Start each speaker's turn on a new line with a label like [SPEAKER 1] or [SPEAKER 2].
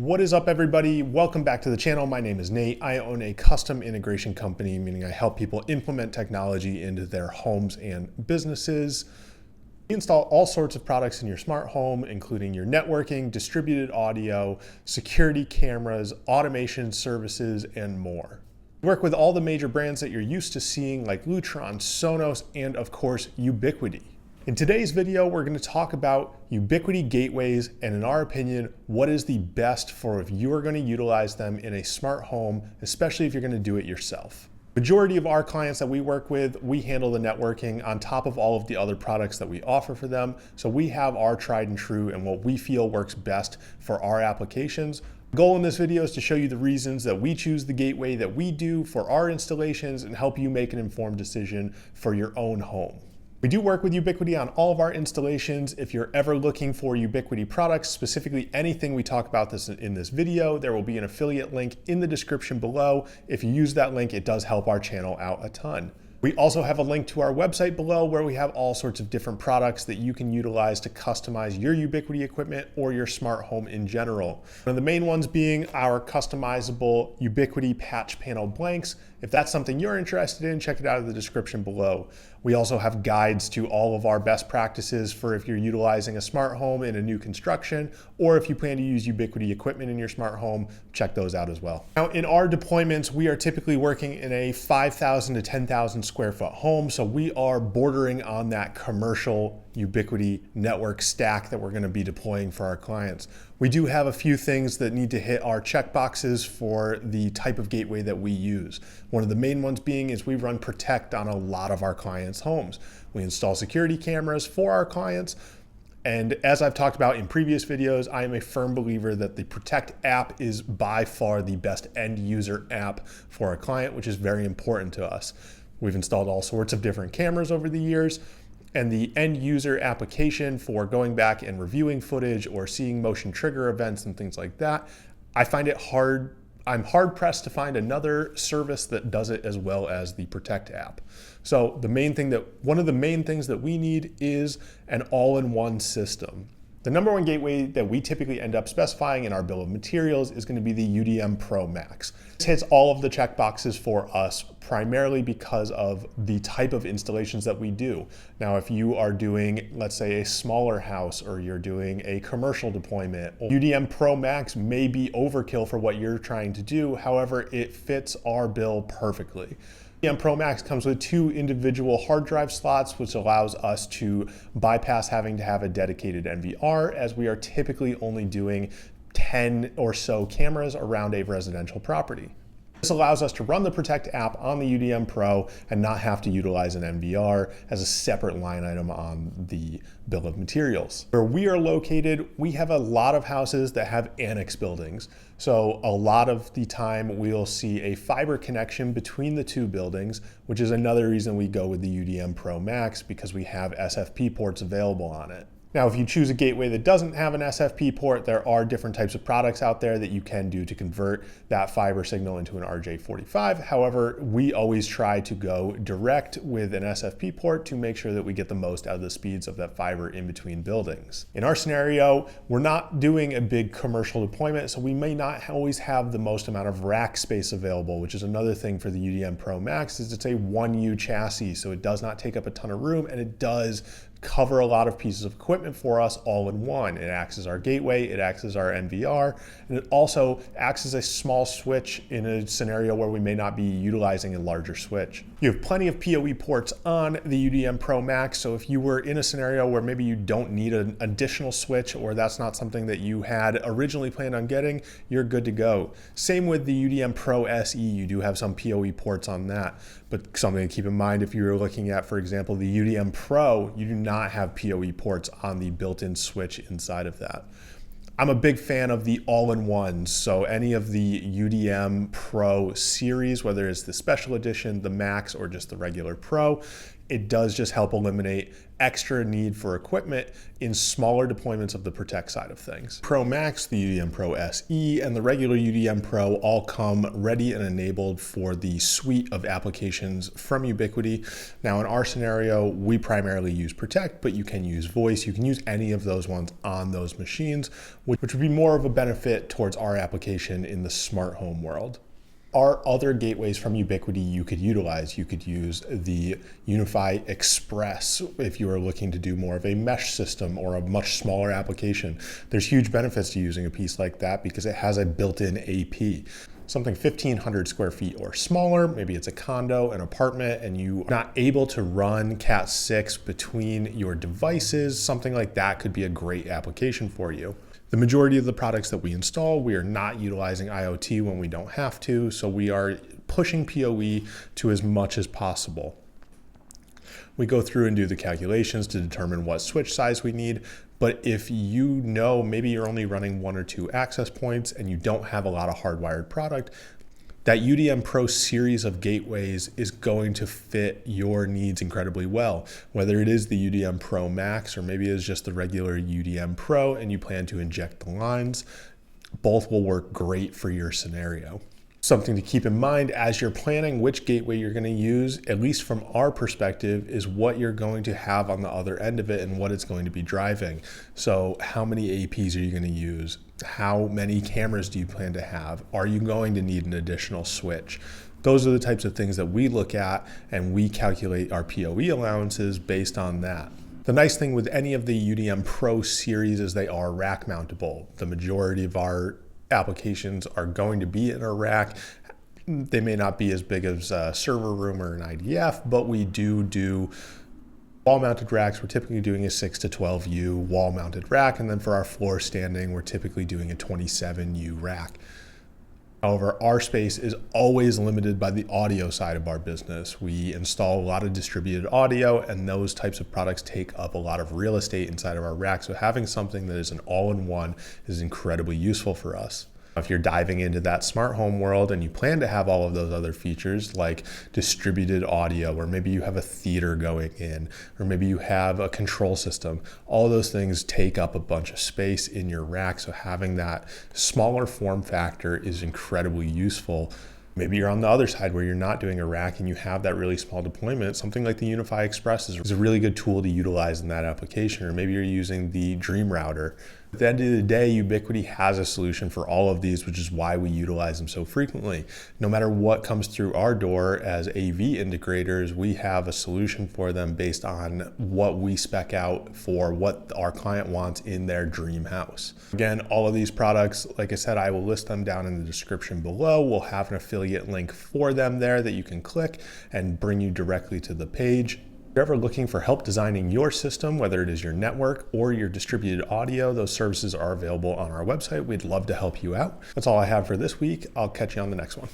[SPEAKER 1] What is up, everybody? Welcome back to the channel. My name is Nate. I own a custom integration company, meaning I help people implement technology into their homes and businesses. We install all sorts of products in your smart home, including your networking, distributed audio, security cameras, automation services, and more. We work with all the major brands that you're used to seeing, like Lutron, Sonos, and of course, Ubiquiti. In today's video, we're going to talk about Ubiquiti gateways and, in our opinion, what is the best for if you are going to utilize them in a smart home, especially if you're going to do it yourself. Majority of our clients that we work with, we handle the networking on top of all of the other products that we offer for them. So we have our tried and true and what we feel works best for our applications. The goal in this video is to show you the reasons that we choose the gateway that we do for our installations and help you make an informed decision for your own home. We do work with Ubiquiti on all of our installations. If you're ever looking for Ubiquiti products, specifically anything we talk about in this video, there will be an affiliate link in the description below. If you use that link, it does help our channel out a ton. We also have a link to our website below where we have all sorts of different products that you can utilize to customize your Ubiquiti equipment or your smart home in general. One of the main ones being our customizable Ubiquiti patch panel blanks. If that's something you're interested in, check it out in the description below. We also have guides to all of our best practices for if you're utilizing a smart home in a new construction, or if you plan to use Ubiquiti equipment in your smart home, check those out as well. Now, in our deployments, we are typically working in a 5,000 to 10,000 square foot home. So we are bordering on that commercial Ubiquiti network stack that we're going to be deploying for our clients. We do have a few things that need to hit our checkboxes for the type of gateway that we use. One of the main ones being is we run Protect on a lot of our clients' homes. We install security cameras for our clients. And as I've talked about in previous videos, I am a firm believer that the Protect app is by far the best end user app for a client, which is very important to us. We've installed all sorts of different cameras over the years, and the end user application for going back and reviewing footage or seeing motion trigger events and things like that, I find it hard. I'm hard pressed to find another service that does it as well as the Protect app. So one of the main things that we need is an all-in-one system. The number one gateway that we typically end up specifying in our bill of materials is going to be the UDM Pro Max. This hits all of the check boxes for us, primarily because of the type of installations that we do. Now, if you are doing, let's say, a smaller house or you're doing a commercial deployment, UDM Pro Max may be overkill for what you're trying to do. However, it fits our bill perfectly. UDM Pro Max comes with 2 individual hard drive slots, which allows us to bypass having to have a dedicated NVR, as we are typically only doing 10 or so cameras around a residential property. This allows us to run the Protect app on the UDM Pro and not have to utilize an NVR as a separate line item on the bill of materials. Where we are located, we have a lot of houses that have annex buildings. So a lot of the time we'll see a fiber connection between the 2 buildings, which is another reason we go with the UDM Pro Max, because we have SFP ports available on it. Now, if you choose a gateway that doesn't have an SFP port, there are different types of products out there that you can do to convert that fiber signal into an RJ45. However, we always try to go direct with an SFP port to make sure that we get the most out of the speeds of that fiber in between buildings. In our scenario, we're not doing a big commercial deployment, so we may not always have the most amount of rack space available, which is another thing for the UDM Pro Max, is it's a 1U chassis, so it does not take up a ton of room, and it does cover a lot of pieces of equipment for us all in one. It acts as our gateway, it acts as our NVR, and it also acts as a small switch in a scenario where we may not be utilizing a larger switch. You have plenty of PoE ports on the UDM Pro Max, so if you were in a scenario where maybe you don't need an additional switch, or that's not something that you had originally planned on getting, you're good to go. Same with the UDM Pro SE, you do have some PoE ports on that, but something to keep in mind if you're looking at, for example, the UDM Pro, you do not have PoE ports on the built-in switch inside of that. I'm a big fan of the all-in-ones, so any of the UDM Pro series, whether it's the Special Edition, the Max, or just the regular Pro, it does just help eliminate extra need for equipment in smaller deployments of the Protect side of things. Pro Max, the UDM Pro SE, and the regular UDM Pro all come ready and enabled for the suite of applications from Ubiquiti. Now in our scenario, we primarily use Protect, but you can use voice. You can use any of those ones on those machines, which would be more of a benefit towards our application in the smart home world. Are other gateways from Ubiquiti you could utilize? You could use the UniFi Express if you are looking to do more of a mesh system or a much smaller application. There's huge benefits to using a piece like that because it has a built-in AP. Something 1,500 square feet or smaller, maybe it's a condo, an apartment, and you're not able to run Cat 6 between your devices, something like that could be a great application for you. The majority of the products that we install, we are not utilizing IoT when we don't have to, so we are pushing PoE to as much as possible. We go through and do the calculations to determine what switch size we need, but if you know maybe you're only running 1 or 2 access points and you don't have a lot of hardwired product, that UDM Pro series of gateways is going to fit your needs incredibly well. Whether it is the UDM Pro Max or maybe it's just the regular UDM Pro and you plan to inject the lines, both will work great for your scenario. Something to keep in mind as you're planning which gateway you're going to use, at least from our perspective, is what you're going to have on the other end of it and what it's going to be driving. So how many APs are you going to use? How many cameras do you plan to have? Are you going to need an additional switch? Those are the types of things that we look at, and we calculate our PoE allowances based on that. The nice thing with any of the UDM Pro series is they are rack mountable. The majority of our applications are going to be in a rack. They may not be as big as a server room or an IDF, but we do wall mounted racks. We're typically doing a 6 to 12U wall mounted rack. And then for our floor standing, we're typically doing a 27U rack. However, our space is always limited by the audio side of our business. We install a lot of distributed audio, and those types of products take up a lot of real estate inside of our rack. So having something that is an all-in-one is incredibly useful for us. If you're diving into that smart home world and you plan to have all of those other features like distributed audio, or maybe you have a theater going in, or maybe you have a control system, all of those things take up a bunch of space in your rack. So having that smaller form factor is incredibly useful. Maybe you're on the other side where you're not doing a rack and you have that really small deployment. Something like the UniFi Express is a really good tool to utilize in that application, or maybe you're using the Dream Router. At the end of the day, Ubiquiti has a solution for all of these, which is why we utilize them so frequently. No matter what comes through our door as AV integrators, we have a solution for them based on what we spec out for what our client wants in their dream house. Again, all of these products, like I said, I will list them down in the description below. We'll have an affiliate link for them there that you can click and bring you directly to the page. If you're ever looking for help designing your system, whether it is your network or your distributed audio, those services are available on our website. We'd love to help you out. That's all I have for this week. I'll catch you on the next one.